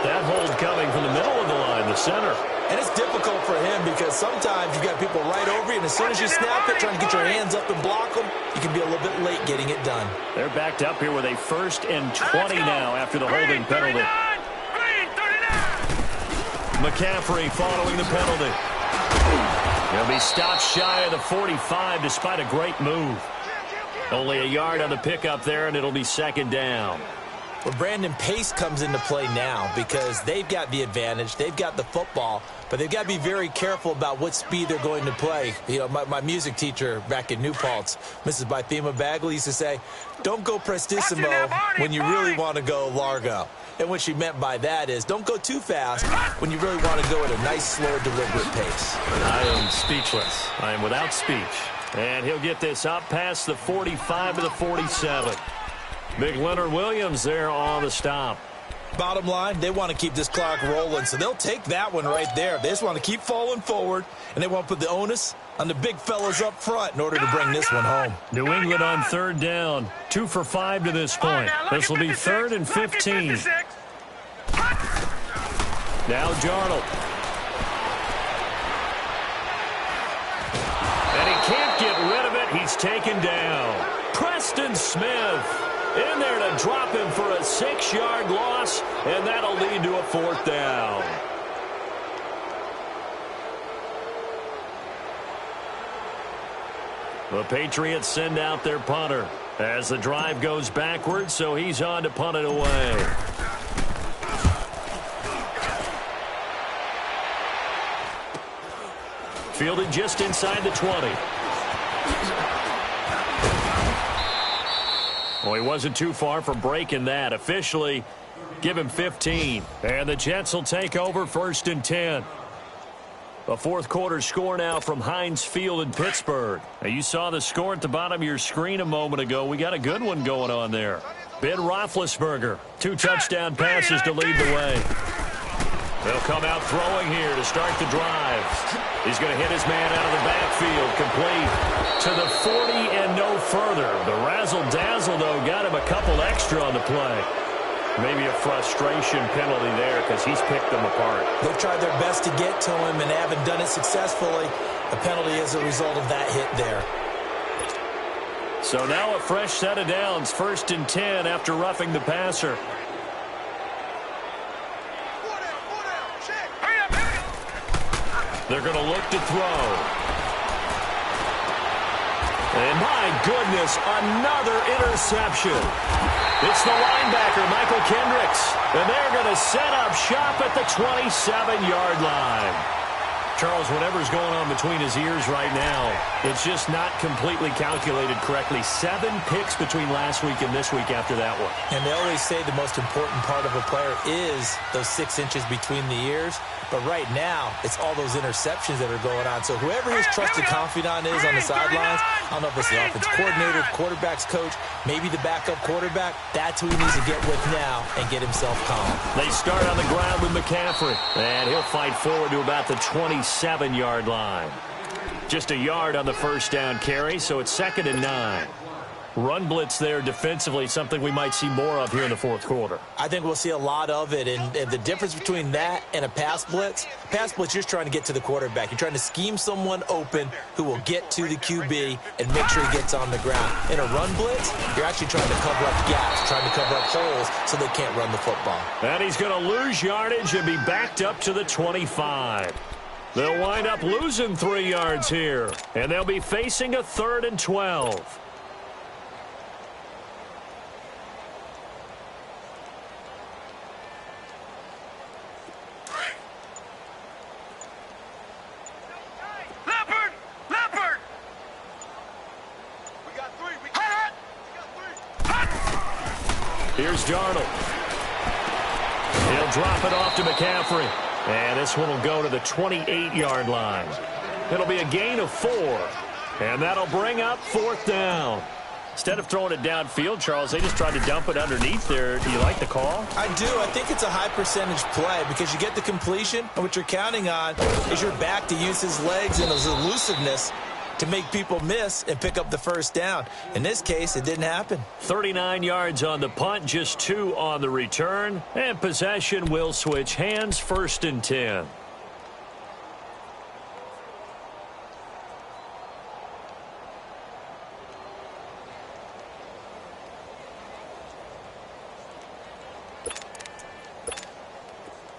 That hold coming from the middle of the line, the center. And it's difficult for him because sometimes you've got people right over you, and as soon as you snap it, trying to get your hands up and block them, you can be a little bit late getting it done. They're backed up here with a 1st and 20 now after the holding penalty. McCaffrey following the penalty. He'll be stopped shy of the 45 despite a great move. Only a yard on the pickup there, and it'll be 2nd down. Well, Brandon, pace comes into play now because they've got the advantage. They've got the football, but they've got to be very careful about what speed they're going to play. You know, my music teacher back in New Paltz, Mrs. Bythema Bagley, used to say, don't go prestissimo when you really want to go largo. And what she meant by that is don't go too fast when you really want to go at a nice, slow, deliberate pace. I am speechless. I am without speech. And he'll get this up past the 45 to the 47. Big Leonard Williams there on the stop. Bottom line, they want to keep this clock rolling, so they'll take that one right there. They just want to keep falling forward, and they want to put the onus on the big fellas up front in order to bring this one home. New England on 3rd down. 2 for 5 to this point. This will be 3rd and 15. Now Darnold. And he can't get rid of it. He's taken down. Preston Smith in there to drop him for a 6-yard loss, and that'll lead to a 4th down. The Patriots send out their punter as the drive goes backwards, so he's on to punt it away. Fielded just inside the 20. Well, he wasn't too far from breaking that. Officially, give him 15. And the Jets will take over 1st and 10. A 4th quarter score now from Heinz Field in Pittsburgh. Now, you saw the score at the bottom of your screen a moment ago. We got a good one going on there. Ben Roethlisberger, 2 touchdown passes to lead the way. They'll come out throwing here to start the drive. He's going to hit his man out of the backfield, complete to the 40 and no further. The razzle-dazzle, though, got him a couple extra on the play. Maybe a frustration penalty there because he's picked them apart. They've tried their best to get to him and haven't done it successfully. A penalty is a result of that hit there. So now a fresh set of downs, 1st and 10 after roughing the passer. They're going to look to throw. And my goodness, another interception. It's the linebacker, Michael Kendricks. And they're going to set up shop at the 27-yard line. Charles, whatever's going on between his ears right now, it's just not completely calculated correctly. 7 picks between last week and this week after that one. And they always say the most important part of a player is those 6 inches between the ears. But right now, it's all those interceptions that are going on. So whoever his trusted confidant is on the sidelines, I don't know if it's the offense coordinator, the quarterback's coach, maybe the backup quarterback, that's who he needs to get with now and get himself calm. They start on the ground with McCaffrey. And he'll fight forward to about the 27-yard line. Just a yard on the 1st down carry, so it's 2nd and 9. Run blitz there defensively, something we might see more of here in the 4th quarter. I think we'll see a lot of it, and the difference between that and a pass blitz, you're just trying to get to the quarterback. You're trying to scheme someone open who will get to the QB and make sure he gets on the ground. In a run blitz, you're actually trying to cover up gaps, trying to cover up holes so they can't run the football. And he's going to lose yardage and be backed up to the 25. They'll wind up losing 3 yards here, and they'll be facing a 3rd and 12. Here's Darnold. He'll drop it off to McCaffrey. And this one will go to the 28-yard line. It'll be a gain of 4. And that'll bring up 4th down. Instead of throwing it downfield, Charles, they just tried to dump it underneath there. Do you like the call? I do. I think it's a high percentage play because you get the completion, and what you're counting on is your back to use his legs and his elusiveness to make people miss and pick up the first down. In this case, it didn't happen. 39 yards on the punt, just 2 on the return. And possession will switch hands, 1st and 10.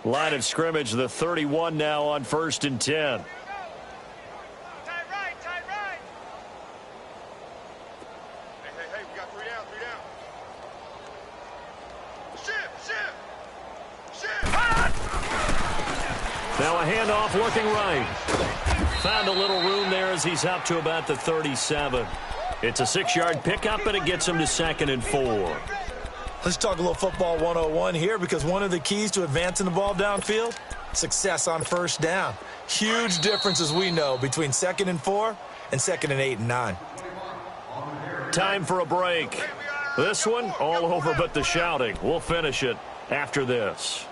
Line of scrimmage, the 31 now on 1st and 10. Tight right, tight right. Hey, we got 3 down, 3 down. Shift. Now a handoff looking right. Found a little room there as he's up to about the 37. It's a 6-yard pickup, and it gets him to 2nd and 4. Let's talk a little football 101 here, because one of the keys to advancing the ball downfield, success on first down. Huge difference, as we know, between 2nd and 4 and 2nd and 8 and 9. Time for a break. This one, all over but the shouting. We'll finish it after this.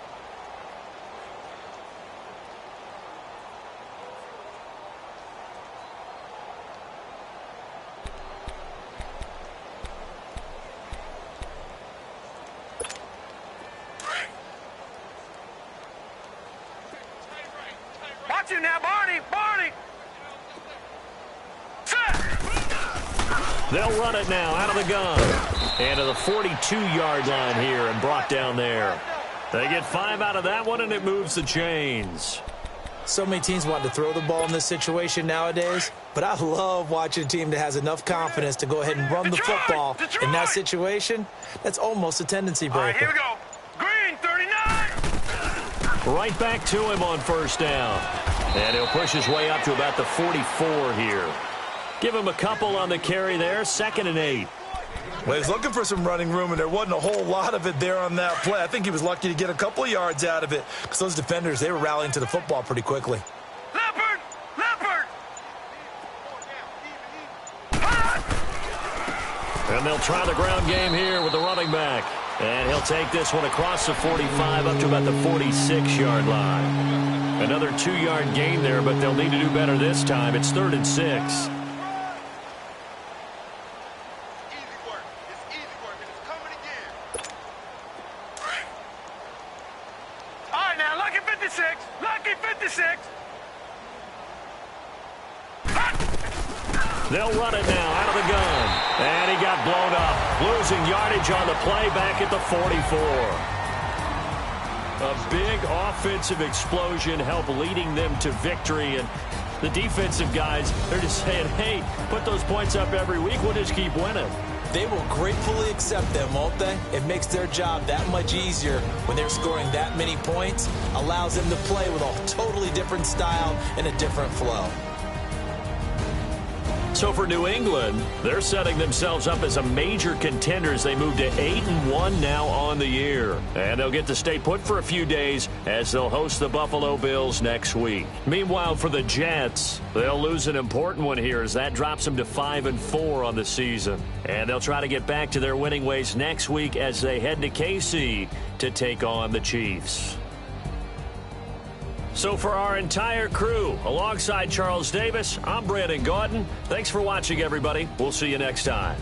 Watch you now, Barney. They'll run it now out of the gun. And to the 42-yard line here and brought down there. They get 5 out of that one, and it moves the chains. So many teams want to throw the ball in this situation nowadays, but I love watching a team that has enough confidence to go ahead and run the football. In that situation, that's almost a tendency breaker. All right, here we go. Green, 39. Right back to him on 1st down. And he'll push his way up to about the 44 here. Give him a couple on the carry there, 2nd and 8. Well, he's looking for some running room, and there wasn't a whole lot of it there on that play. I think he was lucky to get a couple of yards out of it, because those defenders, they were rallying to the football pretty quickly. Leopard. And they'll try the ground game here with the running back. And he'll take this one across the 45 up to about the 46-yard line. Another 2-yard gain there, but they'll need to do better this time. It's 3rd and 6. They'll run it now out of the gun. And he got blown up. Losing yardage on the play back at the 44. A big offensive explosion helped leading them to victory. And the defensive guys, they're just saying, hey, put those points up every week. We'll just keep winning. They will gratefully accept them, won't they? It makes their job that much easier when they're scoring that many points. Allows them to play with a totally different style and a different flow. So for New England, they're setting themselves up as a major contender as they move to 8-1 now on the year. And they'll get to stay put for a few days as they'll host the Buffalo Bills next week. Meanwhile, for the Jets, they'll lose an important one here as that drops them to 5-4 on the season. And they'll try to get back to their winning ways next week as they head to KC to take on the Chiefs. So for our entire crew, alongside Charles Davis, I'm Brandon Gaudin. Thanks for watching, everybody. We'll see you next time.